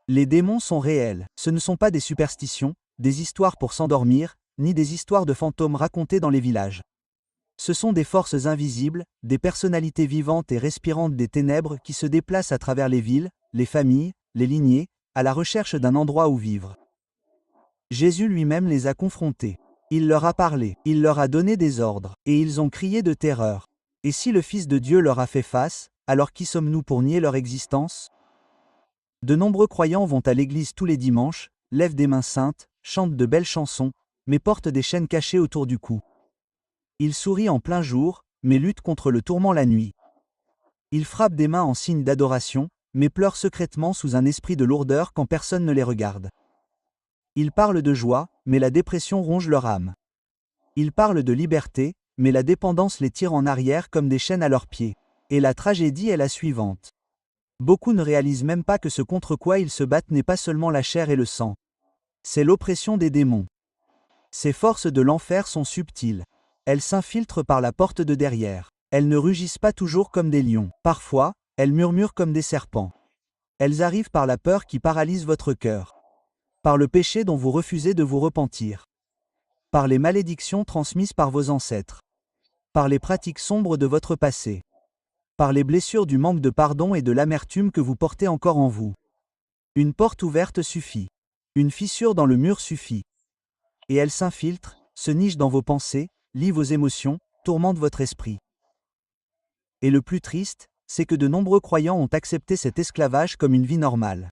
Les démons sont réels, ce ne sont pas des superstitions, des histoires pour s'endormir, ni des histoires de fantômes racontées dans les villages. Ce sont des forces invisibles, des personnalités vivantes et respirantes des ténèbres qui se déplacent à travers les villes, les familles, les lignées, à la recherche d'un endroit où vivre. Jésus lui-même les a confrontés. Il leur a parlé, il leur a donné des ordres, et ils ont crié de terreur. Et si le Fils de Dieu leur a fait face, alors qui sommes-nous pour nier leur existence? De nombreux croyants vont à l'église tous les dimanches, lèvent des mains saintes, chantent de belles chansons, mais portent des chaînes cachées autour du cou. Ils sourient en plein jour, mais luttent contre le tourment la nuit. Ils frappent des mains en signe d'adoration, mais pleurent secrètement sous un esprit de lourdeur quand personne ne les regarde. Ils parlent de joie, mais la dépression ronge leur âme. Ils parlent de liberté, mais la dépendance les tire en arrière comme des chaînes à leurs pieds. Et la tragédie est la suivante. Beaucoup ne réalisent même pas que ce contre quoi ils se battent n'est pas seulement la chair et le sang. C'est l'oppression des démons. Ces forces de l'enfer sont subtiles. Elles s'infiltrent par la porte de derrière. Elles ne rugissent pas toujours comme des lions. Parfois, elles murmurent comme des serpents. Elles arrivent par la peur qui paralyse votre cœur. Par le péché dont vous refusez de vous repentir. Par les malédictions transmises par vos ancêtres. Par les pratiques sombres de votre passé. Par les blessures du manque de pardon et de l'amertume que vous portez encore en vous. Une porte ouverte suffit. Une fissure dans le mur suffit. Et elle s'infiltre, se niche dans vos pensées, lie vos émotions, tourmente votre esprit. Et le plus triste, c'est que de nombreux croyants ont accepté cet esclavage comme une vie normale.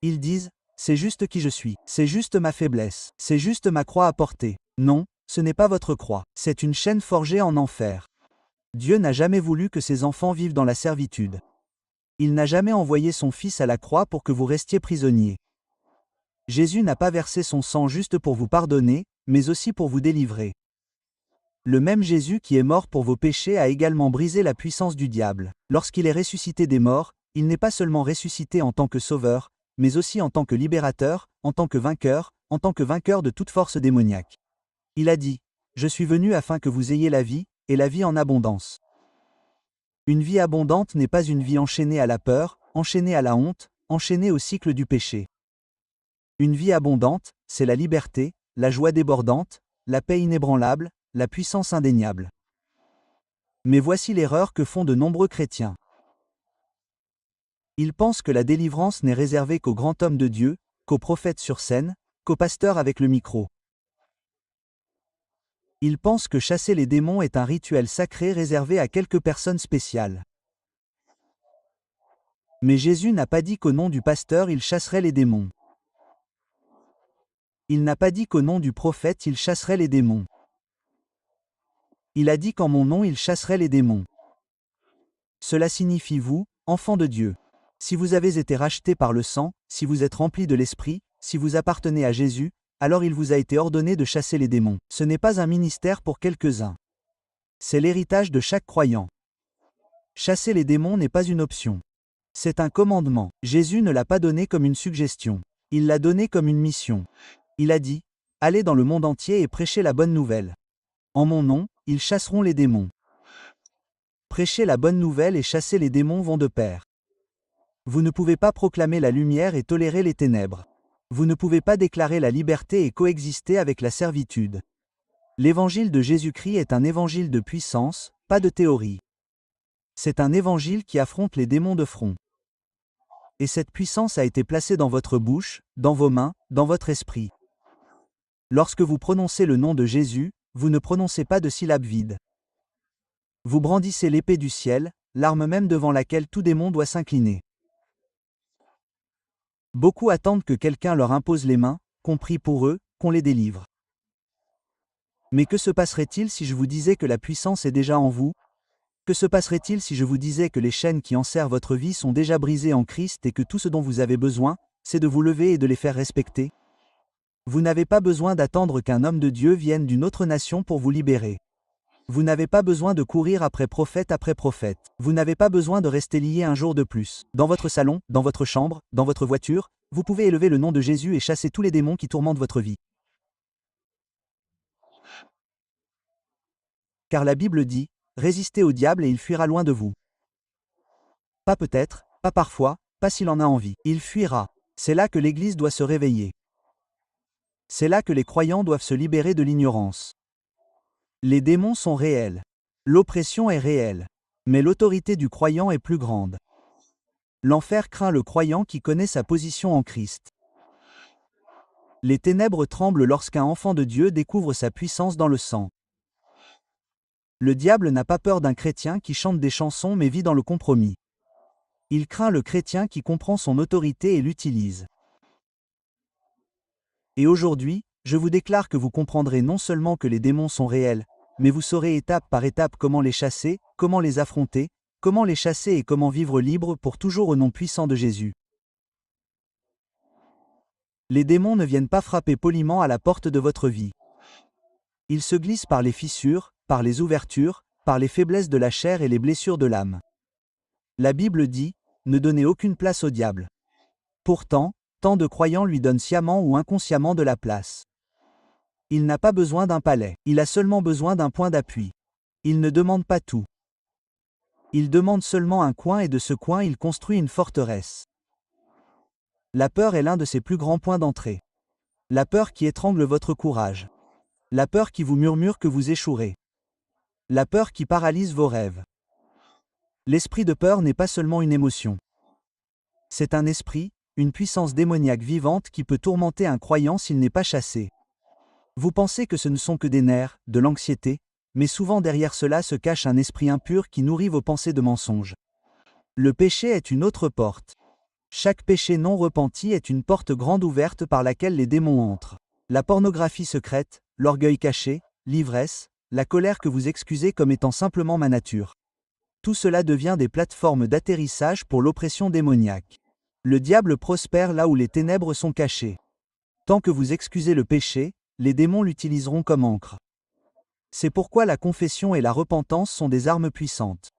Ils disent, c'est juste qui je suis, c'est juste ma faiblesse, c'est juste ma croix à porter. Non, ce n'est pas votre croix, c'est une chaîne forgée en enfer. Dieu n'a jamais voulu que ses enfants vivent dans la servitude. Il n'a jamais envoyé son Fils à la croix pour que vous restiez prisonniers. Jésus n'a pas versé son sang juste pour vous pardonner, mais aussi pour vous délivrer. Le même Jésus qui est mort pour vos péchés a également brisé la puissance du diable. Lorsqu'il est ressuscité des morts, il n'est pas seulement ressuscité en tant que sauveur, mais aussi en tant que libérateur, en tant que vainqueur de toute force démoniaque. Il a dit, « Je suis venu afin que vous ayez la vie, et la vie en abondance. » Une vie abondante n'est pas une vie enchaînée à la peur, enchaînée à la honte, enchaînée au cycle du péché. Une vie abondante, c'est la liberté, la joie débordante, la paix inébranlable, la puissance indéniable. Mais voici l'erreur que font de nombreux chrétiens. Ils pensent que la délivrance n'est réservée qu'aux grands hommes de Dieu, qu'aux prophètes sur scène, qu'aux pasteurs avec le micro. Ils pensent que chasser les démons est un rituel sacré réservé à quelques personnes spéciales. Mais Jésus n'a pas dit qu'au nom du pasteur il chasserait les démons. Il n'a pas dit qu'au nom du prophète il chasserait les démons. Il a dit qu'en mon nom il chasserait les démons. Cela signifie vous, enfants de Dieu. Si vous avez été rachetés par le sang, si vous êtes remplis de l'Esprit, si vous appartenez à Jésus, alors il vous a été ordonné de chasser les démons. Ce n'est pas un ministère pour quelques-uns. C'est l'héritage de chaque croyant. Chasser les démons n'est pas une option. C'est un commandement. Jésus ne l'a pas donné comme une suggestion. Il l'a donné comme une mission. Il a dit, « Allez dans le monde entier et prêchez la bonne nouvelle. En mon nom, ils chasseront les démons. » Prêcher la bonne nouvelle et chasser les démons vont de pair. Vous ne pouvez pas proclamer la lumière et tolérer les ténèbres. Vous ne pouvez pas déclarer la liberté et coexister avec la servitude. L'évangile de Jésus-Christ est un évangile de puissance, pas de théorie. C'est un évangile qui affronte les démons de front. Et cette puissance a été placée dans votre bouche, dans vos mains, dans votre esprit. Lorsque vous prononcez le nom de Jésus, vous ne prononcez pas de syllabes vides. Vous brandissez l'épée du ciel, l'arme même devant laquelle tout démon doit s'incliner. Beaucoup attendent que quelqu'un leur impose les mains, qu'on prie pour eux, qu'on les délivre. Mais que se passerait-il si je vous disais que la puissance est déjà en vous? Que se passerait-il si je vous disais que les chaînes qui enserrent votre vie sont déjà brisées en Christ et que tout ce dont vous avez besoin, c'est de vous lever et de les faire respecter? Vous n'avez pas besoin d'attendre qu'un homme de Dieu vienne d'une autre nation pour vous libérer. Vous n'avez pas besoin de courir après prophète après prophète. Vous n'avez pas besoin de rester lié un jour de plus. Dans votre salon, dans votre chambre, dans votre voiture, vous pouvez élever le nom de Jésus et chasser tous les démons qui tourmentent votre vie. Car la Bible dit, « Résistez au diable et il fuira loin de vous. » Pas peut-être, pas parfois, pas s'il en a envie. Il fuira. C'est là que l'Église doit se réveiller. C'est là que les croyants doivent se libérer de l'ignorance. Les démons sont réels. L'oppression est réelle. Mais l'autorité du croyant est plus grande. L'enfer craint le croyant qui connaît sa position en Christ. Les ténèbres tremblent lorsqu'un enfant de Dieu découvre sa puissance dans le sang. Le diable n'a pas peur d'un chrétien qui chante des chansons mais vit dans le compromis. Il craint le chrétien qui comprend son autorité et l'utilise. Et aujourd'hui, je vous déclare que vous comprendrez non seulement que les démons sont réels, mais vous saurez étape par étape comment les chasser, comment les affronter, comment les chasser et comment vivre libre pour toujours au nom puissant de Jésus. Les démons ne viennent pas frapper poliment à la porte de votre vie. Ils se glissent par les fissures, par les ouvertures, par les faiblesses de la chair et les blessures de l'âme. La Bible dit, ne donnez aucune place au diable. Pourtant, tant de croyants lui donnent sciemment ou inconsciemment de la place. Il n'a pas besoin d'un palais, il a seulement besoin d'un point d'appui. Il ne demande pas tout. Il demande seulement un coin et de ce coin il construit une forteresse. La peur est l'un de ses plus grands points d'entrée. La peur qui étrangle votre courage. La peur qui vous murmure que vous échouerez. La peur qui paralyse vos rêves. L'esprit de peur n'est pas seulement une émotion. C'est un esprit, une puissance démoniaque vivante qui peut tourmenter un croyant s'il n'est pas chassé. Vous pensez que ce ne sont que des nerfs, de l'anxiété, mais souvent derrière cela se cache un esprit impur qui nourrit vos pensées de mensonges. Le péché est une autre porte. Chaque péché non repenti est une porte grande ouverte par laquelle les démons entrent. La pornographie secrète, l'orgueil caché, l'ivresse, la colère que vous excusez comme étant simplement ma nature. Tout cela devient des plateformes d'atterrissage pour l'oppression démoniaque. Le diable prospère là où les ténèbres sont cachées. Tant que vous excusez le péché, les démons l'utiliseront comme encre. C'est pourquoi la confession et la repentance sont des armes puissantes.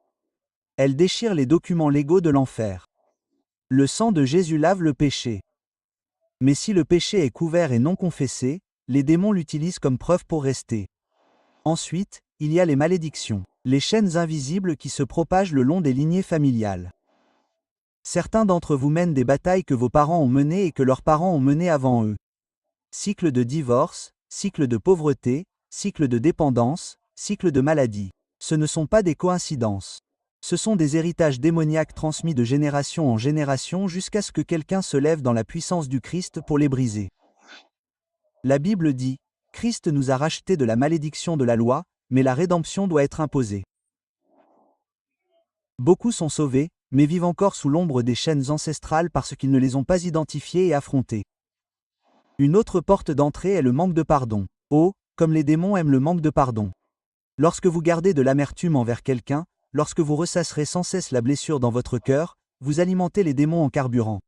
Elles déchirent les documents légaux de l'enfer. Le sang de Jésus lave le péché. Mais si le péché est couvert et non confessé, les démons l'utilisent comme preuve pour rester. Ensuite, il y a les malédictions, les chaînes invisibles qui se propagent le long des lignées familiales. Certains d'entre vous mènent des batailles que vos parents ont menées et que leurs parents ont menées avant eux. Cycle de divorce, cycle de pauvreté, cycle de dépendance, cycle de maladie. Ce ne sont pas des coïncidences. Ce sont des héritages démoniaques transmis de génération en génération jusqu'à ce que quelqu'un se lève dans la puissance du Christ pour les briser. La Bible dit, Christ nous a rachetés de la malédiction de la loi, mais la rédemption doit être imposée. Beaucoup sont sauvés, mais vivent encore sous l'ombre des chaînes ancestrales parce qu'ils ne les ont pas identifiées et affrontées. Une autre porte d'entrée est le manque de pardon. Oh, comme les démons aiment le manque de pardon. Lorsque vous gardez de l'amertume envers quelqu'un, lorsque vous ressasserez sans cesse la blessure dans votre cœur, vous alimentez les démons en carburant.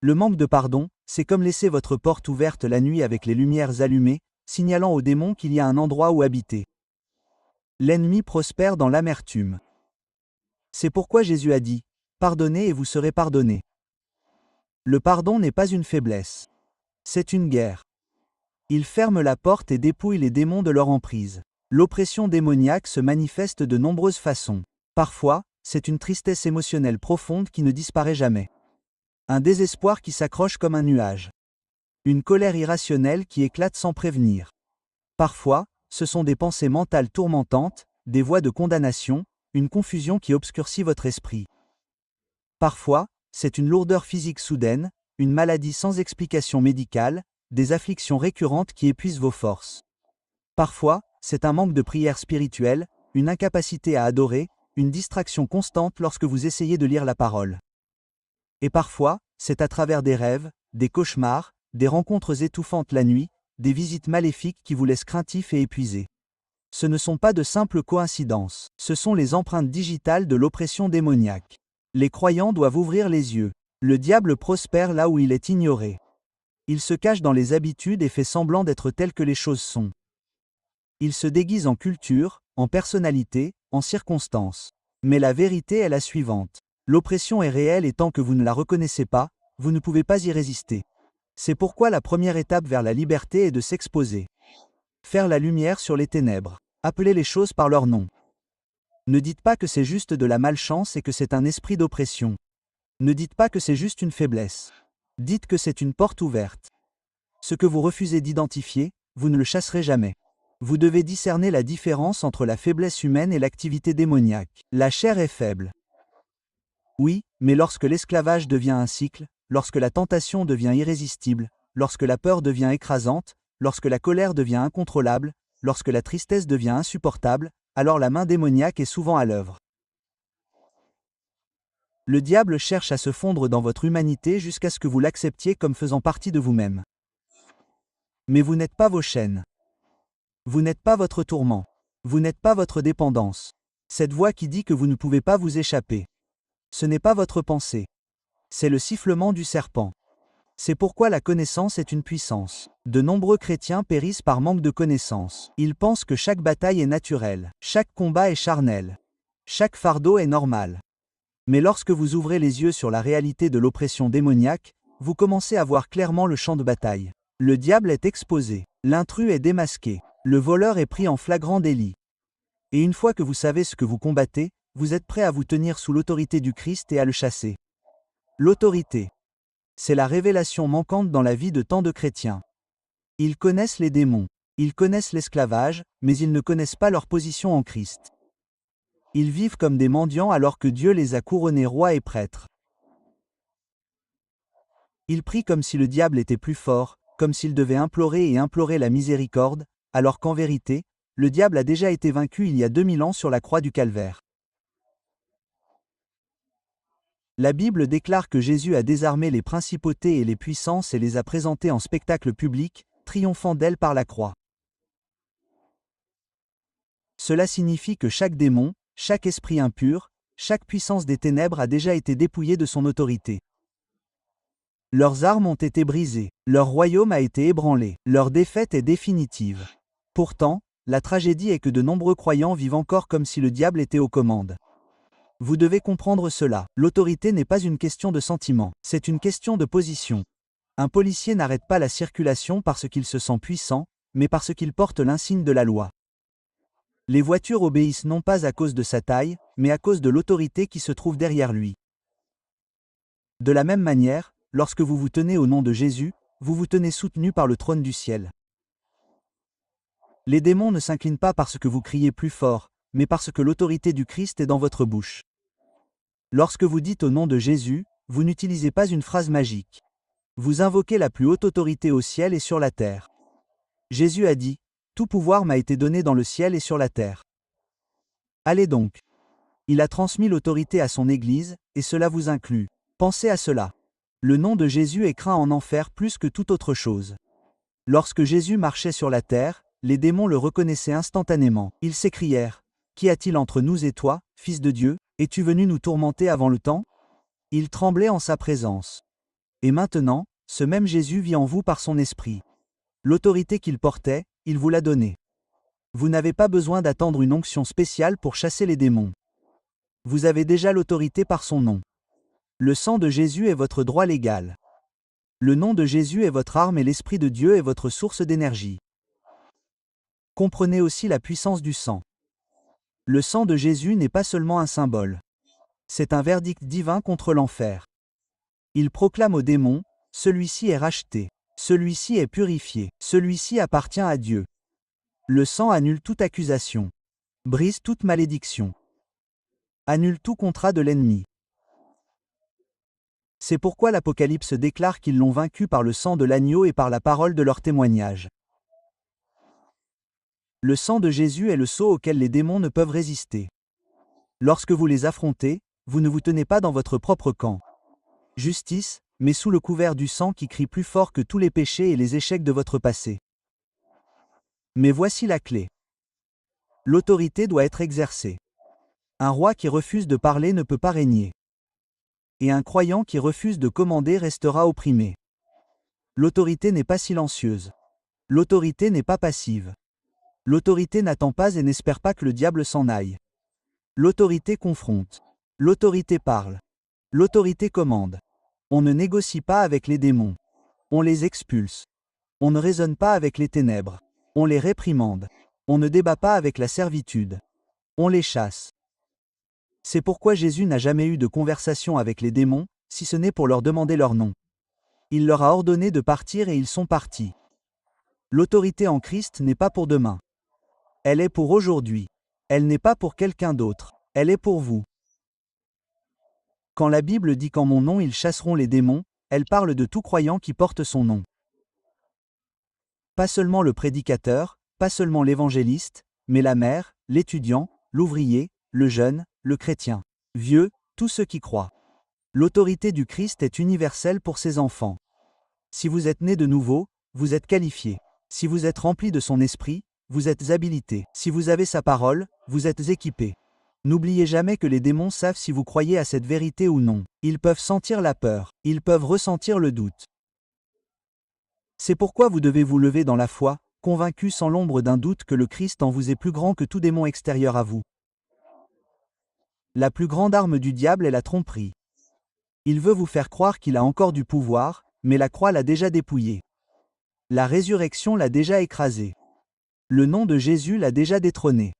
Le manque de pardon, c'est comme laisser votre porte ouverte la nuit avec les lumières allumées, signalant aux démons qu'il y a un endroit où habiter. L'ennemi prospère dans l'amertume. C'est pourquoi Jésus a dit, « Pardonnez et vous serez pardonnés ». Le pardon n'est pas une faiblesse. C'est une guerre. Il ferme la porte et dépouille les démons de leur emprise. L'oppression démoniaque se manifeste de nombreuses façons. Parfois, c'est une tristesse émotionnelle profonde qui ne disparaît jamais. Un désespoir qui s'accroche comme un nuage. Une colère irrationnelle qui éclate sans prévenir. Parfois, ce sont des pensées mentales tourmentantes, des voix de condamnation, une confusion qui obscurcit votre esprit. Parfois, c'est une lourdeur physique soudaine, une maladie sans explication médicale, des afflictions récurrentes qui épuisent vos forces. Parfois, c'est un manque de prière spirituelle, une incapacité à adorer, une distraction constante lorsque vous essayez de lire la parole. Et parfois, c'est à travers des rêves, des cauchemars, des rencontres étouffantes la nuit, des visites maléfiques qui vous laissent craintifs et épuisés. Ce ne sont pas de simples coïncidences, ce sont les empreintes digitales de l'oppression démoniaque. Les croyants doivent ouvrir les yeux. Le diable prospère là où il est ignoré. Il se cache dans les habitudes et fait semblant d'être tel que les choses sont. Il se déguise en culture, en personnalité, en circonstances. Mais la vérité est la suivante. L'oppression est réelle et tant que vous ne la reconnaissez pas, vous ne pouvez pas y résister. C'est pourquoi la première étape vers la liberté est de s'exposer. Faire la lumière sur les ténèbres. Appeler les choses par leur nom. Ne dites pas que c'est juste de la malchance et que c'est un esprit d'oppression. Ne dites pas que c'est juste une faiblesse. Dites que c'est une porte ouverte. Ce que vous refusez d'identifier, vous ne le chasserez jamais. Vous devez discerner la différence entre la faiblesse humaine et l'activité démoniaque. La chair est faible. Oui, mais lorsque l'esclavage devient un cycle, lorsque la tentation devient irrésistible, lorsque la peur devient écrasante, lorsque la colère devient incontrôlable, lorsque la tristesse devient insupportable, alors la main démoniaque est souvent à l'œuvre. Le diable cherche à se fondre dans votre humanité jusqu'à ce que vous l'acceptiez comme faisant partie de vous-même. Mais vous n'êtes pas vos chaînes. Vous n'êtes pas votre tourment. Vous n'êtes pas votre dépendance. Cette voix qui dit que vous ne pouvez pas vous échapper. Ce n'est pas votre pensée. C'est le sifflement du serpent. C'est pourquoi la connaissance est une puissance. De nombreux chrétiens périssent par manque de connaissance. Ils pensent que chaque bataille est naturelle, chaque combat est charnel, chaque fardeau est normal. Mais lorsque vous ouvrez les yeux sur la réalité de l'oppression démoniaque, vous commencez à voir clairement le champ de bataille. Le diable est exposé, l'intrus est démasqué, le voleur est pris en flagrant délit. Et une fois que vous savez ce que vous combattez, vous êtes prêt à vous tenir sous l'autorité du Christ et à le chasser. L'autorité. C'est la révélation manquante dans la vie de tant de chrétiens. Ils connaissent les démons, ils connaissent l'esclavage, mais ils ne connaissent pas leur position en Christ. Ils vivent comme des mendiants alors que Dieu les a couronnés rois et prêtres. Ils prient comme si le diable était plus fort, comme s'ils devaient implorer et implorer la miséricorde, alors qu'en vérité, le diable a déjà été vaincu il y a 2000 ans sur la croix du Calvaire. La Bible déclare que Jésus a désarmé les principautés et les puissances et les a présentées en spectacle public, triomphant d'elles par la croix. Cela signifie que chaque démon, chaque esprit impur, chaque puissance des ténèbres a déjà été dépouillée de son autorité. Leurs armes ont été brisées, leur royaume a été ébranlé, leur défaite est définitive. Pourtant, la tragédie est que de nombreux croyants vivent encore comme si le diable était aux commandes. Vous devez comprendre cela, l'autorité n'est pas une question de sentiment, c'est une question de position. Un policier n'arrête pas la circulation parce qu'il se sent puissant, mais parce qu'il porte l'insigne de la loi. Les voitures obéissent non pas à cause de sa taille, mais à cause de l'autorité qui se trouve derrière lui. De la même manière, lorsque vous vous tenez au nom de Jésus, vous vous tenez soutenu par le trône du ciel. Les démons ne s'inclinent pas parce que vous criez plus fort, mais parce que l'autorité du Christ est dans votre bouche. Lorsque vous dites au nom de Jésus, vous n'utilisez pas une phrase magique. Vous invoquez la plus haute autorité au ciel et sur la terre. Jésus a dit, « Tout pouvoir m'a été donné dans le ciel et sur la terre. » Allez donc. Il a transmis l'autorité à son Église, et cela vous inclut. Pensez à cela. Le nom de Jésus est craint en enfer plus que toute autre chose. Lorsque Jésus marchait sur la terre, les démons le reconnaissaient instantanément. Ils s'écrièrent, « Qu'y a-t-il entre nous et toi, Fils de Dieu? Es-tu venu nous tourmenter avant le temps ?» Ils tremblaient en sa présence. Et maintenant, ce même Jésus vit en vous par son esprit. L'autorité qu'il portait, il vous l'a donnée. Vous n'avez pas besoin d'attendre une onction spéciale pour chasser les démons. Vous avez déjà l'autorité par son nom. Le sang de Jésus est votre droit légal. Le nom de Jésus est votre arme et l'Esprit de Dieu est votre source d'énergie. Comprenez aussi la puissance du sang. Le sang de Jésus n'est pas seulement un symbole. C'est un verdict divin contre l'enfer. Il proclame aux démons, « Celui-ci est racheté, celui-ci est purifié, celui-ci appartient à Dieu. » Le sang annule toute accusation, brise toute malédiction, annule tout contrat de l'ennemi. C'est pourquoi l'Apocalypse déclare qu'ils l'ont vaincu par le sang de l'agneau et par la parole de leur témoignage. Le sang de Jésus est le sceau auquel les démons ne peuvent résister. Lorsque vous les affrontez, vous ne vous tenez pas dans votre propre camp. Justice, mais sous le couvert du sang qui crie plus fort que tous les péchés et les échecs de votre passé. Mais voici la clé. L'autorité doit être exercée. Un roi qui refuse de parler ne peut pas régner. Et un croyant qui refuse de commander restera opprimé. L'autorité n'est pas silencieuse. L'autorité n'est pas passive. L'autorité n'attend pas et n'espère pas que le diable s'en aille. L'autorité confronte. L'autorité parle. L'autorité commande. On ne négocie pas avec les démons. On les expulse. On ne raisonne pas avec les ténèbres. On les réprimande. On ne débat pas avec la servitude. On les chasse. C'est pourquoi Jésus n'a jamais eu de conversation avec les démons, si ce n'est pour leur demander leur nom. Il leur a ordonné de partir et ils sont partis. L'autorité en Christ n'est pas pour demain. Elle est pour aujourd'hui. Elle n'est pas pour quelqu'un d'autre. Elle est pour vous. Quand la Bible dit qu'en mon nom ils chasseront les démons, elle parle de tout croyant qui porte son nom. Pas seulement le prédicateur, pas seulement l'évangéliste, mais la mère, l'étudiant, l'ouvrier, le jeune, le chrétien, vieux, tous ceux qui croient. L'autorité du Christ est universelle pour ses enfants. Si vous êtes né de nouveau, vous êtes qualifié. Si vous êtes rempli de son esprit, vous êtes habilité. Si vous avez sa parole, vous êtes équipé. N'oubliez jamais que les démons savent si vous croyez à cette vérité ou non. Ils peuvent sentir la peur. Ils peuvent ressentir le doute. C'est pourquoi vous devez vous lever dans la foi, convaincu sans l'ombre d'un doute que le Christ en vous est plus grand que tout démon extérieur à vous. La plus grande arme du diable est la tromperie. Il veut vous faire croire qu'il a encore du pouvoir, mais la croix l'a déjà dépouillé. La résurrection l'a déjà écrasé. Le nom de Jésus l'a déjà détrôné.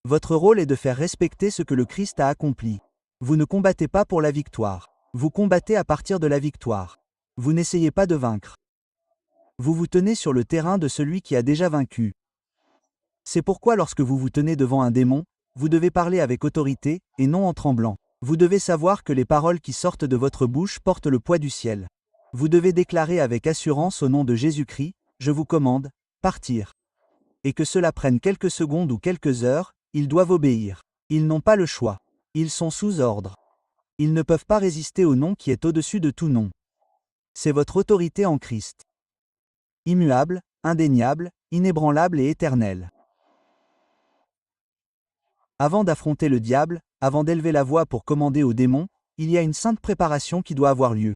Votre rôle est de faire respecter ce que le Christ a accompli. Vous ne combattez pas pour la victoire. Vous combattez à partir de la victoire. Vous n'essayez pas de vaincre. Vous vous tenez sur le terrain de celui qui a déjà vaincu. C'est pourquoi lorsque vous vous tenez devant un démon, vous devez parler avec autorité, et non en tremblant. Vous devez savoir que les paroles qui sortent de votre bouche portent le poids du ciel. Vous devez déclarer avec assurance au nom de Jésus-Christ, je vous commande, partir. Et que cela prenne quelques secondes ou quelques heures, ils doivent obéir. Ils n'ont pas le choix. Ils sont sous ordre. Ils ne peuvent pas résister au nom qui est au-dessus de tout nom. C'est votre autorité en Christ. Immuable, indéniable, inébranlable et éternelle. Avant d'affronter le diable, avant d'élever la voix pour commander aux démons, il y a une sainte préparation qui doit avoir lieu.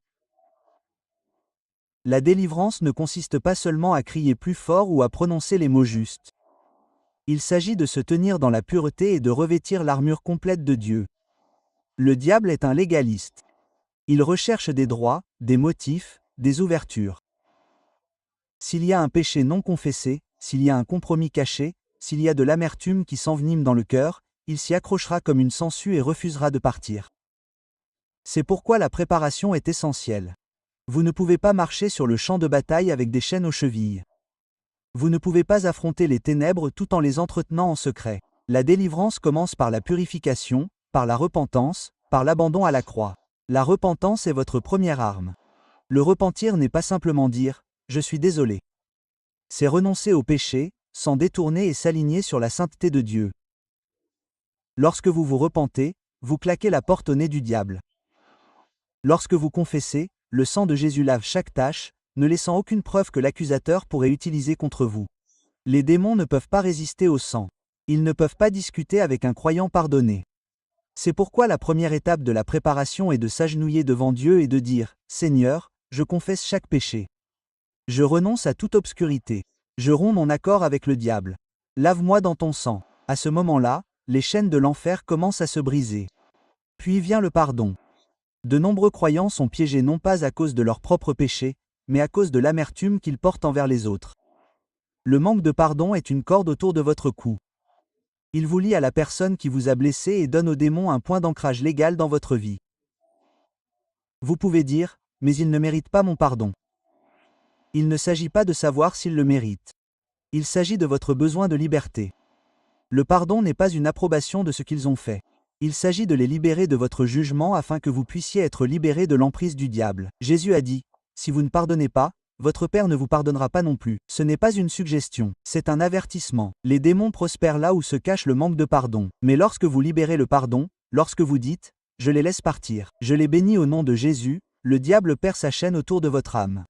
La délivrance ne consiste pas seulement à crier plus fort ou à prononcer les mots justes. Il s'agit de se tenir dans la pureté et de revêtir l'armure complète de Dieu. Le diable est un légaliste. Il recherche des droits, des motifs, des ouvertures. S'il y a un péché non confessé, s'il y a un compromis caché, s'il y a de l'amertume qui s'envenime dans le cœur, il s'y accrochera comme une sangsue et refusera de partir. C'est pourquoi la préparation est essentielle. Vous ne pouvez pas marcher sur le champ de bataille avec des chaînes aux chevilles. Vous ne pouvez pas affronter les ténèbres tout en les entretenant en secret. La délivrance commence par la purification, par la repentance, par l'abandon à la croix. La repentance est votre première arme. Le repentir n'est pas simplement dire « je suis désolé ». C'est renoncer au péché, s'en détourner et s'aligner sur la sainteté de Dieu. Lorsque vous vous repentez, vous claquez la porte au nez du diable. Lorsque vous confessez, le sang de Jésus lave chaque tache, ne laissant aucune preuve que l'accusateur pourrait utiliser contre vous. Les démons ne peuvent pas résister au sang. Ils ne peuvent pas discuter avec un croyant pardonné. C'est pourquoi la première étape de la préparation est de s'agenouiller devant Dieu et de dire « Seigneur, je confesse chaque péché. Je renonce à toute obscurité. Je romps mon accord avec le diable. Lave-moi dans ton sang. » À ce moment-là, les chaînes de l'enfer commencent à se briser. Puis vient le pardon. De nombreux croyants sont piégés non pas à cause de leurs propres péchés, mais à cause de l'amertume qu'ils portent envers les autres. Le manque de pardon est une corde autour de votre cou. Il vous lie à la personne qui vous a blessé et donne aux démons un point d'ancrage légal dans votre vie. Vous pouvez dire, mais il ne mérite pas mon pardon. Il ne s'agit pas de savoir s'il le mérite. Il s'agit de votre besoin de liberté. Le pardon n'est pas une approbation de ce qu'ils ont fait. Il s'agit de les libérer de votre jugement afin que vous puissiez être libérés de l'emprise du diable. Jésus a dit, si vous ne pardonnez pas, votre Père ne vous pardonnera pas non plus. Ce n'est pas une suggestion, c'est un avertissement. Les démons prospèrent là où se cache le manque de pardon. Mais lorsque vous libérez le pardon, lorsque vous dites « Je les laisse partir, je les bénis au nom de Jésus », le diable perd sa chaîne autour de votre âme.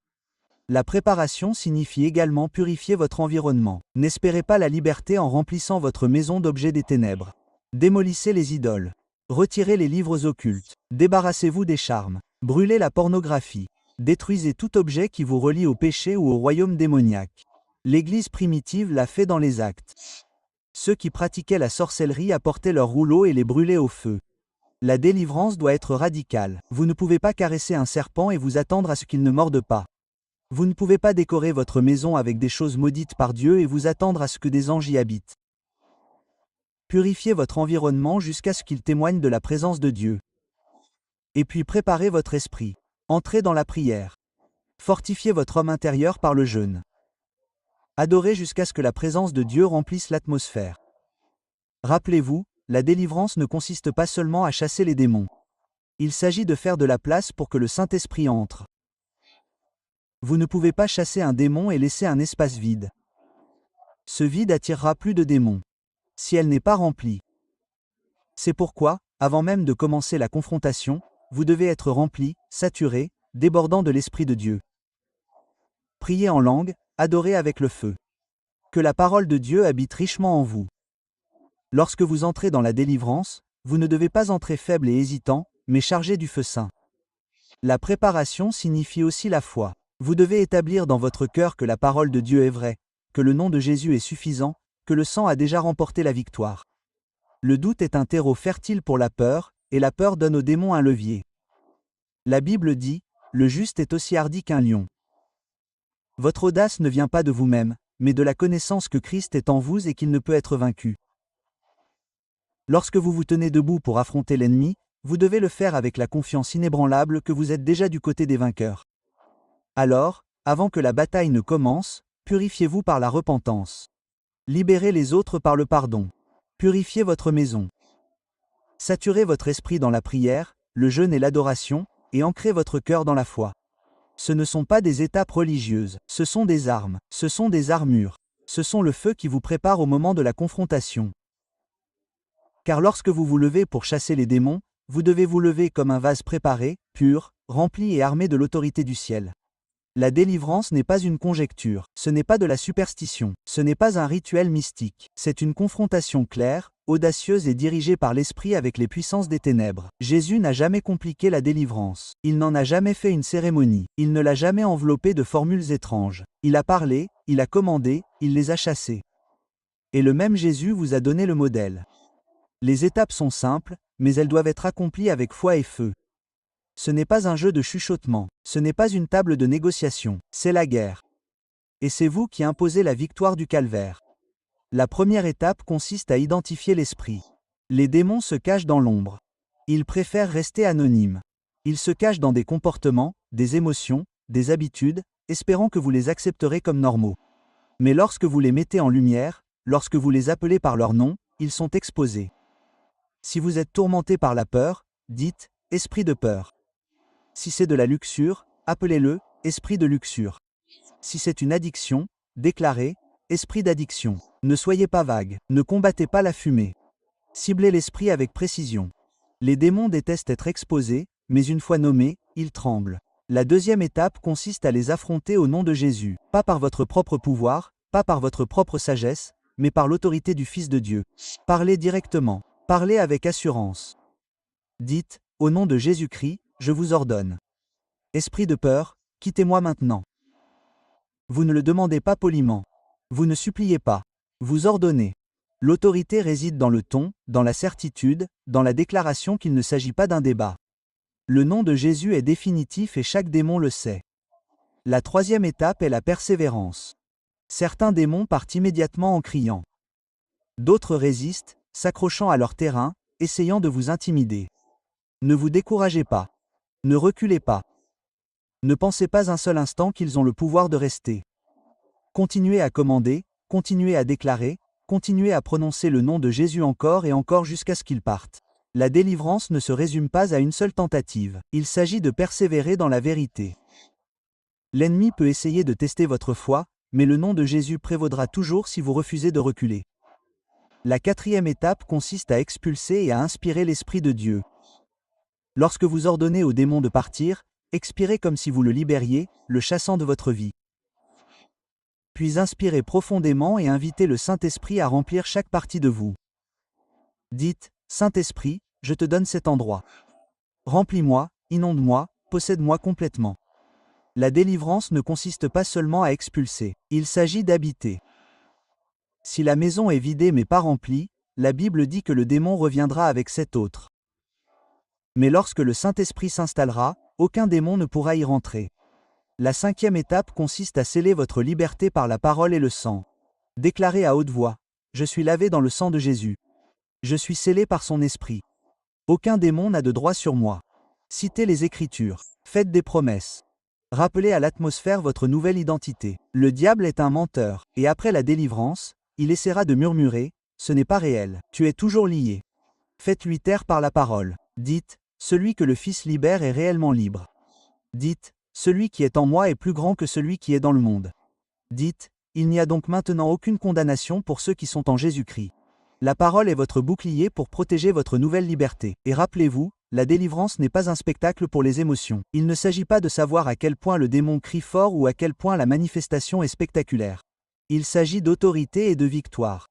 La préparation signifie également purifier votre environnement. N'espérez pas la liberté en remplissant votre maison d'objets des ténèbres. Démolissez les idoles. Retirez les livres occultes. Débarrassez-vous des charmes. Brûlez la pornographie. Détruisez tout objet qui vous relie au péché ou au royaume démoniaque. L'Église primitive l'a fait dans les Actes. Ceux qui pratiquaient la sorcellerie apportaient leurs rouleaux et les brûlaient au feu. La délivrance doit être radicale. Vous ne pouvez pas caresser un serpent et vous attendre à ce qu'il ne morde pas. Vous ne pouvez pas décorer votre maison avec des choses maudites par Dieu et vous attendre à ce que des anges y habitent. Purifiez votre environnement jusqu'à ce qu'il témoigne de la présence de Dieu. Et puis préparez votre esprit. Entrez dans la prière. Fortifiez votre homme intérieur par le jeûne. Adorez jusqu'à ce que la présence de Dieu remplisse l'atmosphère. Rappelez-vous, la délivrance ne consiste pas seulement à chasser les démons. Il s'agit de faire de la place pour que le Saint-Esprit entre. Vous ne pouvez pas chasser un démon et laisser un espace vide. Ce vide attirera plus de démons, si elle n'est pas remplie. C'est pourquoi, avant même de commencer la confrontation, vous devez être rempli, saturé, débordant de l'Esprit de Dieu. Priez en langue, adorez avec le feu. Que la parole de Dieu habite richement en vous. Lorsque vous entrez dans la délivrance, vous ne devez pas entrer faible et hésitant, mais chargé du feu saint. La préparation signifie aussi la foi. Vous devez établir dans votre cœur que la parole de Dieu est vraie, que le nom de Jésus est suffisant, que le sang a déjà remporté la victoire. Le doute est un terreau fertile pour la peur, et la peur donne aux démons un levier. La Bible dit, « Le juste est aussi hardi qu'un lion ». Votre audace ne vient pas de vous-même, mais de la connaissance que Christ est en vous et qu'il ne peut être vaincu. Lorsque vous vous tenez debout pour affronter l'ennemi, vous devez le faire avec la confiance inébranlable que vous êtes déjà du côté des vainqueurs. Alors, avant que la bataille ne commence, purifiez-vous par la repentance. Libérez les autres par le pardon. Purifiez votre maison. Saturez votre esprit dans la prière, le jeûne et l'adoration, et ancrez votre cœur dans la foi. Ce ne sont pas des étapes religieuses, ce sont des armes, ce sont des armures. Ce sont le feu qui vous prépare au moment de la confrontation. Car lorsque vous vous levez pour chasser les démons, vous devez vous lever comme un vase préparé, pur, rempli et armé de l'autorité du ciel. La délivrance n'est pas une conjecture, ce n'est pas de la superstition, ce n'est pas un rituel mystique, c'est une confrontation claire, audacieuse et dirigée par l'Esprit avec les puissances des ténèbres. Jésus n'a jamais compliqué la délivrance, il n'en a jamais fait une cérémonie, il ne l'a jamais enveloppée de formules étranges. Il a parlé, il a commandé, il les a chassés. Et le même Jésus vous a donné le modèle. Les étapes sont simples, mais elles doivent être accomplies avec foi et feu. Ce n'est pas un jeu de chuchotement, ce n'est pas une table de négociation, c'est la guerre. Et c'est vous qui imposez la victoire du calvaire. La première étape consiste à identifier l'esprit. Les démons se cachent dans l'ombre. Ils préfèrent rester anonymes. Ils se cachent dans des comportements, des émotions, des habitudes, espérant que vous les accepterez comme normaux. Mais lorsque vous les mettez en lumière, lorsque vous les appelez par leur nom, ils sont exposés. Si vous êtes tourmenté par la peur, dites « esprit de peur ». Si c'est de la luxure, appelez-le « esprit de luxure ». Si c'est une addiction, déclarez « esprit d'addiction ». Ne soyez pas vague, ne combattez pas la fumée. Ciblez l'esprit avec précision. Les démons détestent être exposés, mais une fois nommés, ils tremblent. La deuxième étape consiste à les affronter au nom de Jésus, pas par votre propre pouvoir, pas par votre propre sagesse, mais par l'autorité du Fils de Dieu. Parlez directement, parlez avec assurance. Dites, au nom de Jésus-Christ, je vous ordonne. Esprit de peur, quittez-moi maintenant. Vous ne le demandez pas poliment. Vous ne suppliez pas. Vous ordonnez. L'autorité réside dans le ton, dans la certitude, dans la déclaration qu'il ne s'agit pas d'un débat. Le nom de Jésus est définitif et chaque démon le sait. La troisième étape est la persévérance. Certains démons partent immédiatement en criant. D'autres résistent, s'accrochant à leur terrain, essayant de vous intimider. Ne vous découragez pas. Ne reculez pas. Ne pensez pas un seul instant qu'ils ont le pouvoir de rester. Continuez à commander, continuez à déclarer, continuez à prononcer le nom de Jésus encore et encore jusqu'à ce qu'ils partent. La délivrance ne se résume pas à une seule tentative, il s'agit de persévérer dans la vérité. L'ennemi peut essayer de tester votre foi, mais le nom de Jésus prévaudra toujours si vous refusez de reculer. La quatrième étape consiste à expulser et à inspirer l'Esprit de Dieu. Lorsque vous ordonnez au démon de partir, expirez comme si vous le libériez, le chassant de votre vie. Puis inspirez profondément et invitez le Saint-Esprit à remplir chaque partie de vous. Dites, Saint-Esprit, je te donne cet endroit. Remplis-moi, inonde-moi, possède-moi complètement. La délivrance ne consiste pas seulement à expulser, il s'agit d'habiter. Si la maison est vidée mais pas remplie, la Bible dit que le démon reviendra avec 7 autres. Mais lorsque le Saint-Esprit s'installera, aucun démon ne pourra y rentrer. La cinquième étape consiste à sceller votre liberté par la parole et le sang. Déclarez à haute voix, « Je suis lavé dans le sang de Jésus. Je suis scellé par son esprit. Aucun démon n'a de droit sur moi. » Citez les Écritures. Faites des promesses. Rappelez à l'atmosphère votre nouvelle identité. Le diable est un menteur, et après la délivrance, il essaiera de murmurer, ce n'est pas réel, tu es toujours lié. Faites-lui taire par la parole. Dites, celui que le Fils libère est réellement libre. Dites, celui qui est en moi est plus grand que celui qui est dans le monde. Dites, il n'y a donc maintenant aucune condamnation pour ceux qui sont en Jésus-Christ. La parole est votre bouclier pour protéger votre nouvelle liberté. Et rappelez-vous, la délivrance n'est pas un spectacle pour les émotions. Il ne s'agit pas de savoir à quel point le démon crie fort ou à quel point la manifestation est spectaculaire. Il s'agit d'autorité et de victoire.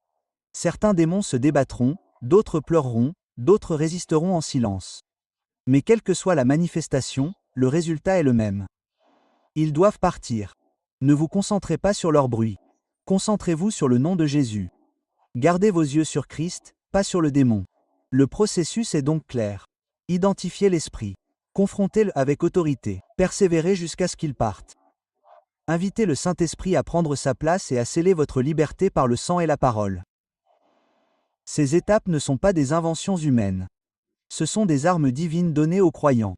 Certains démons se débattront, d'autres pleureront, d'autres résisteront en silence. Mais quelle que soit la manifestation, le résultat est le même. Ils doivent partir. Ne vous concentrez pas sur leur bruit. Concentrez-vous sur le nom de Jésus. Gardez vos yeux sur Christ, pas sur le démon. Le processus est donc clair. Identifiez l'esprit. Confrontez-le avec autorité. Persévérez jusqu'à ce qu'il parte. Invitez le Saint-Esprit à prendre sa place et à sceller votre liberté par le sang et la parole. Ces étapes ne sont pas des inventions humaines. Ce sont des armes divines données aux croyants.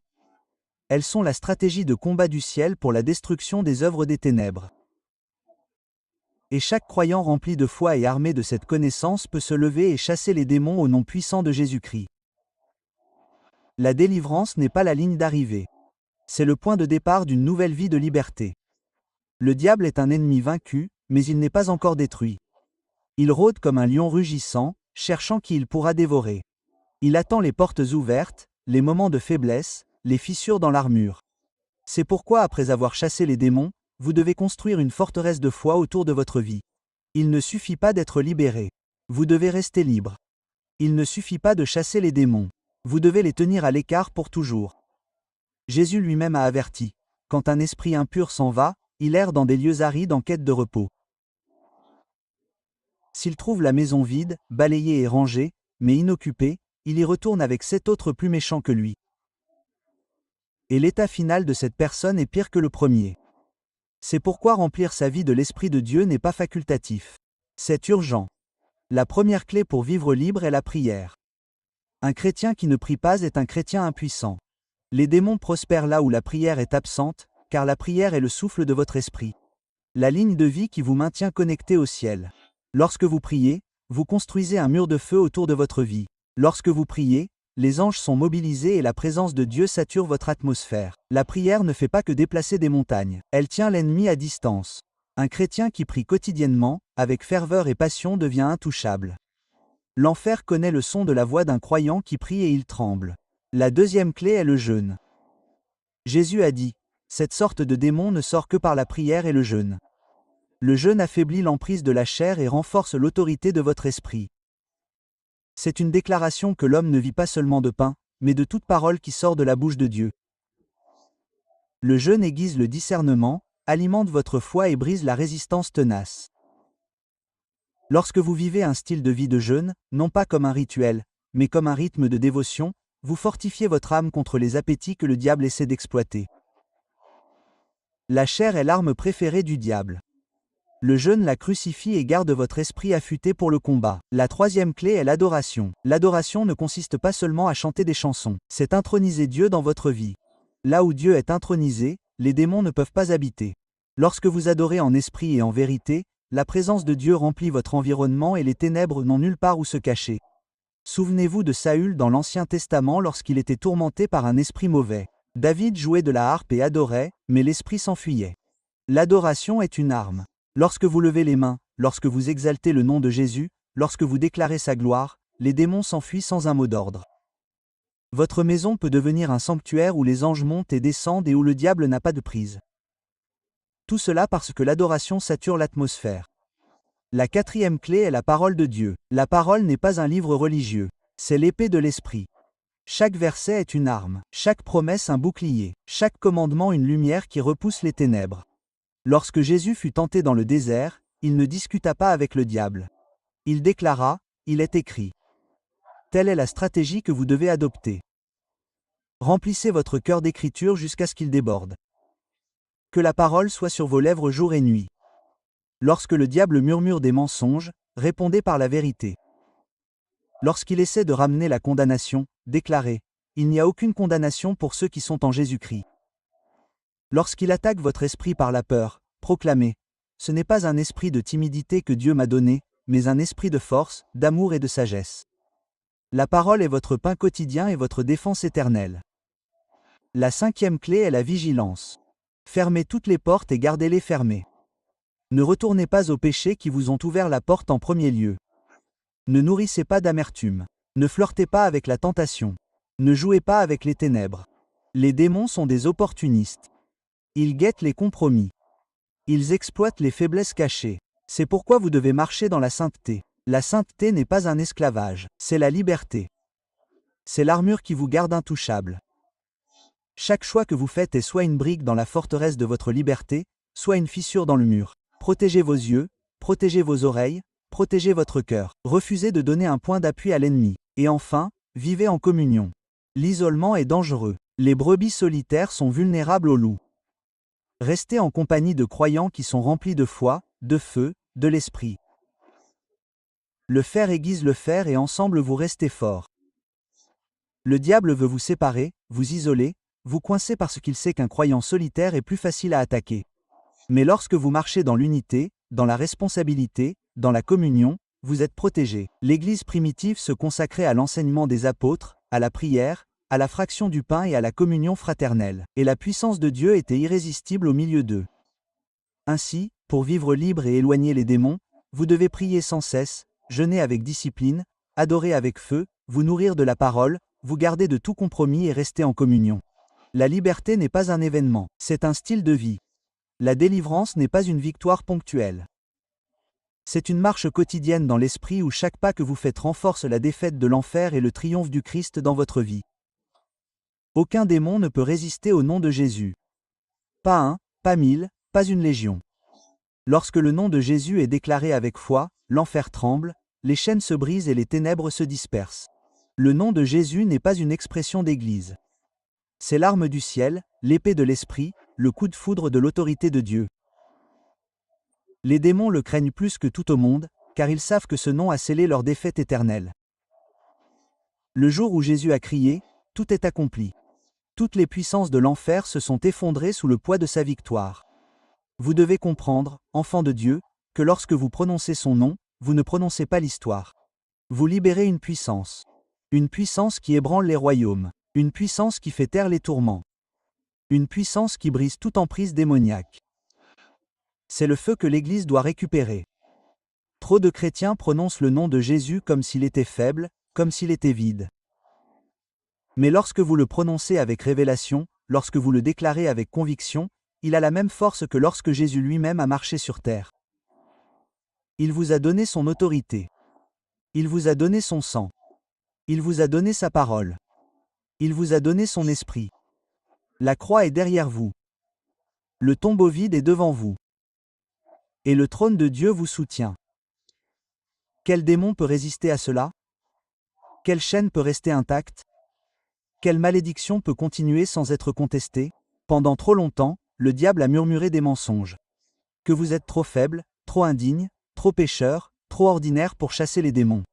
Elles sont la stratégie de combat du ciel pour la destruction des œuvres des ténèbres. Et chaque croyant rempli de foi et armé de cette connaissance peut se lever et chasser les démons au nom puissant de Jésus-Christ. La délivrance n'est pas la ligne d'arrivée. C'est le point de départ d'une nouvelle vie de liberté. Le diable est un ennemi vaincu, mais il n'est pas encore détruit. Il rôde comme un lion rugissant, cherchant qui il pourra dévorer. Il attend les portes ouvertes, les moments de faiblesse, les fissures dans l'armure. C'est pourquoi après avoir chassé les démons, vous devez construire une forteresse de foi autour de votre vie. Il ne suffit pas d'être libéré. Vous devez rester libre. Il ne suffit pas de chasser les démons. Vous devez les tenir à l'écart pour toujours. Jésus lui-même a averti. Quand un esprit impur s'en va, il erre dans des lieux arides en quête de repos. S'il trouve la maison vide, balayée et rangée, mais inoccupée, il y retourne avec 7 autres plus méchants que lui. Et l'état final de cette personne est pire que le premier. C'est pourquoi remplir sa vie de l'Esprit de Dieu n'est pas facultatif. C'est urgent. La première clé pour vivre libre est la prière. Un chrétien qui ne prie pas est un chrétien impuissant. Les démons prospèrent là où la prière est absente, car la prière est le souffle de votre esprit. La ligne de vie qui vous maintient connecté au ciel. Lorsque vous priez, vous construisez un mur de feu autour de votre vie. Lorsque vous priez, les anges sont mobilisés et la présence de Dieu sature votre atmosphère. La prière ne fait pas que déplacer des montagnes, elle tient l'ennemi à distance. Un chrétien qui prie quotidiennement, avec ferveur et passion devient intouchable. L'enfer connaît le son de la voix d'un croyant qui prie et il tremble. La deuxième clé est le jeûne. Jésus a dit, cette sorte de démon ne sort que par la prière et le jeûne. Le jeûne affaiblit l'emprise de la chair et renforce l'autorité de votre esprit. C'est une déclaration que l'homme ne vit pas seulement de pain, mais de toute parole qui sort de la bouche de Dieu. Le jeûne aiguise le discernement, alimente votre foi et brise la résistance tenace. Lorsque vous vivez un style de vie de jeûne, non pas comme un rituel, mais comme un rythme de dévotion, vous fortifiez votre âme contre les appétits que le diable essaie d'exploiter. La chair est l'arme préférée du diable. Le jeûne la crucifie et garde votre esprit affûté pour le combat. La troisième clé est l'adoration. L'adoration ne consiste pas seulement à chanter des chansons, c'est introniser Dieu dans votre vie. Là où Dieu est intronisé, les démons ne peuvent pas habiter. Lorsque vous adorez en esprit et en vérité, la présence de Dieu remplit votre environnement et les ténèbres n'ont nulle part où se cacher. Souvenez-vous de Saül dans l'Ancien Testament lorsqu'il était tourmenté par un esprit mauvais. David jouait de la harpe et adorait, mais l'esprit s'enfuyait. L'adoration est une arme. Lorsque vous levez les mains, lorsque vous exaltez le nom de Jésus, lorsque vous déclarez sa gloire, les démons s'enfuient sans un mot d'ordre. Votre maison peut devenir un sanctuaire où les anges montent et descendent et où le diable n'a pas de prise. Tout cela parce que l'adoration sature l'atmosphère. La quatrième clé est la parole de Dieu. La parole n'est pas un livre religieux, c'est l'épée de l'esprit. Chaque verset est une arme, chaque promesse un bouclier, chaque commandement une lumière qui repousse les ténèbres. Lorsque Jésus fut tenté dans le désert, il ne discuta pas avec le diable. Il déclara, « Il est écrit ». Telle est la stratégie que vous devez adopter. Remplissez votre cœur d'écriture jusqu'à ce qu'il déborde. Que la parole soit sur vos lèvres jour et nuit. Lorsque le diable murmure des mensonges, répondez par la vérité. Lorsqu'il essaie de ramener la condamnation, déclarez, « Il n'y a aucune condamnation pour ceux qui sont en Jésus-Christ ». Lorsqu'il attaque votre esprit par la peur, proclamez. Ce n'est pas un esprit de timidité que Dieu m'a donné, mais un esprit de force, d'amour et de sagesse. La parole est votre pain quotidien et votre défense éternelle. La 5e clé est la vigilance. Fermez toutes les portes et gardez-les fermées. Ne retournez pas aux péchés qui vous ont ouvert la porte en premier lieu. Ne nourrissez pas d'amertume. Ne flirtez pas avec la tentation. Ne jouez pas avec les ténèbres. Les démons sont des opportunistes. Ils guettent les compromis. Ils exploitent les faiblesses cachées. C'est pourquoi vous devez marcher dans la sainteté. La sainteté n'est pas un esclavage, c'est la liberté. C'est l'armure qui vous garde intouchable. Chaque choix que vous faites est soit une brique dans la forteresse de votre liberté, soit une fissure dans le mur. Protégez vos yeux, protégez vos oreilles, protégez votre cœur. Refusez de donner un point d'appui à l'ennemi. Et enfin, vivez en communion. L'isolement est dangereux. Les brebis solitaires sont vulnérables aux loups. Restez en compagnie de croyants qui sont remplis de foi, de feu, de l'esprit. Le fer aiguise le fer et ensemble vous restez forts. Le diable veut vous séparer, vous isoler, vous coincer parce qu'il sait qu'un croyant solitaire est plus facile à attaquer. Mais lorsque vous marchez dans l'unité, dans la responsabilité, dans la communion, vous êtes protégés. L'Église primitive se consacrait à l'enseignement des apôtres, à la prière, à la fraction du pain et à la communion fraternelle. Et la puissance de Dieu était irrésistible au milieu d'eux. Ainsi, pour vivre libre et éloigner les démons, vous devez prier sans cesse, jeûner avec discipline, adorer avec feu, vous nourrir de la parole, vous garder de tout compromis et rester en communion. La liberté n'est pas un événement, c'est un style de vie. La délivrance n'est pas une victoire ponctuelle. C'est une marche quotidienne dans l'esprit où chaque pas que vous faites renforce la défaite de l'enfer et le triomphe du Christ dans votre vie. Aucun démon ne peut résister au nom de Jésus. Pas un, pas 1000, pas une légion. Lorsque le nom de Jésus est déclaré avec foi, l'enfer tremble, les chaînes se brisent et les ténèbres se dispersent. Le nom de Jésus n'est pas une expression d'église. C'est l'arme du ciel, l'épée de l'esprit, le coup de foudre de l'autorité de Dieu. Les démons le craignent plus que tout au monde, car ils savent que ce nom a scellé leur défaite éternelle. Le jour où Jésus a crié, « Tout est accompli », toutes les puissances de l'enfer se sont effondrées sous le poids de sa victoire. Vous devez comprendre, enfants de Dieu, que lorsque vous prononcez son nom, vous ne prononcez pas l'histoire. Vous libérez une puissance qui ébranle les royaumes, une puissance qui fait taire les tourments, une puissance qui brise toute emprise démoniaque. C'est le feu que l'Église doit récupérer. Trop de chrétiens prononcent le nom de Jésus comme s'il était faible, comme s'il était vide. Mais lorsque vous le prononcez avec révélation, lorsque vous le déclarez avec conviction, il a la même force que lorsque Jésus lui-même a marché sur terre. Il vous a donné son autorité. Il vous a donné son sang. Il vous a donné sa parole. Il vous a donné son esprit. La croix est derrière vous. Le tombeau vide est devant vous. Et le trône de Dieu vous soutient. Quel démon peut résister à cela? Quelle chaîne peut rester intacte? Quelle malédiction peut continuer sans être contestée? Pendant trop longtemps, le diable a murmuré des mensonges. Que vous êtes trop faible, trop indigne, trop pécheur, trop ordinaire pour chasser les démons.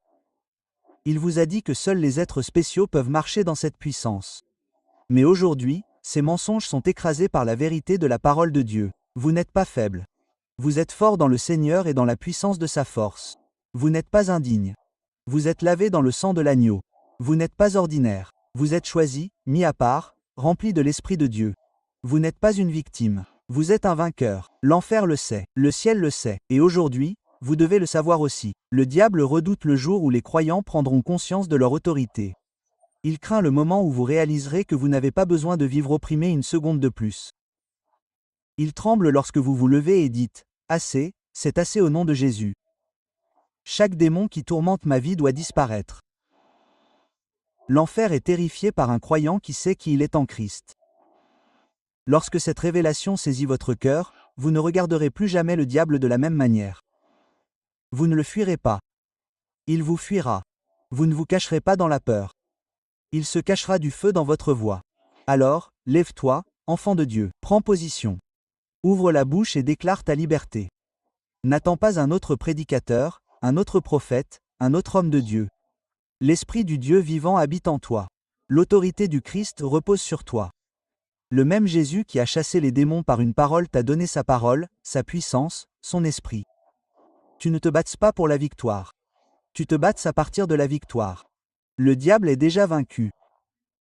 Il vous a dit que seuls les êtres spéciaux peuvent marcher dans cette puissance. Mais aujourd'hui, ces mensonges sont écrasés par la vérité de la parole de Dieu. Vous n'êtes pas faible. Vous êtes fort dans le Seigneur et dans la puissance de sa force. Vous n'êtes pas indigne. Vous êtes lavé dans le sang de l'agneau. Vous n'êtes pas ordinaire. Vous êtes choisi, mis à part, rempli de l'Esprit de Dieu. Vous n'êtes pas une victime. Vous êtes un vainqueur. L'enfer le sait, le ciel le sait, et aujourd'hui, vous devez le savoir aussi. Le diable redoute le jour où les croyants prendront conscience de leur autorité. Il craint le moment où vous réaliserez que vous n'avez pas besoin de vivre opprimé une seconde de plus. Il tremble lorsque vous vous levez et dites « Assez, c'est assez au nom de Jésus. Chaque démon qui tourmente ma vie doit disparaître. » L'enfer est terrifié par un croyant qui sait qui il est en Christ. Lorsque cette révélation saisit votre cœur, vous ne regarderez plus jamais le diable de la même manière. Vous ne le fuirez pas. Il vous fuira. Vous ne vous cacherez pas dans la peur. Il se cachera du feu dans votre voie. Alors, lève-toi, enfant de Dieu, prends position. Ouvre la bouche et déclare ta liberté. N'attends pas un autre prédicateur, un autre prophète, un autre homme de Dieu. L'Esprit du Dieu vivant habite en toi. L'autorité du Christ repose sur toi. Le même Jésus qui a chassé les démons par une parole t'a donné sa parole, sa puissance, son esprit. Tu ne te battes pas pour la victoire. Tu te battes à partir de la victoire. Le diable est déjà vaincu.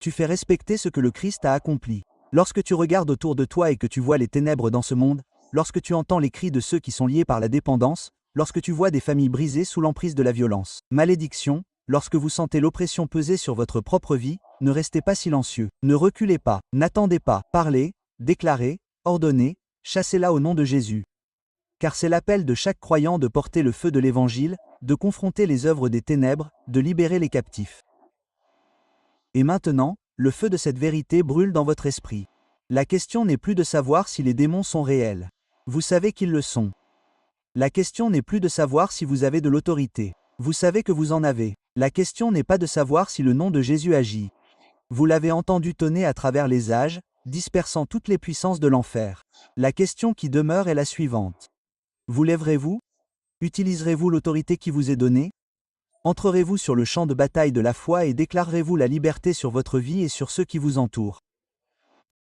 Tu fais respecter ce que le Christ a accompli. Lorsque tu regardes autour de toi et que tu vois les ténèbres dans ce monde, lorsque tu entends les cris de ceux qui sont liés par la dépendance, lorsque tu vois des familles brisées sous l'emprise de la violence, malédiction, lorsque vous sentez l'oppression peser sur votre propre vie, ne restez pas silencieux, ne reculez pas, n'attendez pas, parlez, déclarez, ordonnez, chassez-la au nom de Jésus. Car c'est l'appel de chaque croyant de porter le feu de l'Évangile, de confronter les œuvres des ténèbres, de libérer les captifs. Et maintenant, le feu de cette vérité brûle dans votre esprit. La question n'est plus de savoir si les démons sont réels. Vous savez qu'ils le sont. La question n'est plus de savoir si vous avez de l'autorité. Vous savez que vous en avez. La question n'est pas de savoir si le nom de Jésus agit. Vous l'avez entendu tonner à travers les âges, dispersant toutes les puissances de l'enfer. La question qui demeure est la suivante. Vous lèverez-vous? Utiliserez-vous l'autorité qui vous est donnée? Entrerez-vous sur le champ de bataille de la foi et déclarerez-vous la liberté sur votre vie et sur ceux qui vous entourent?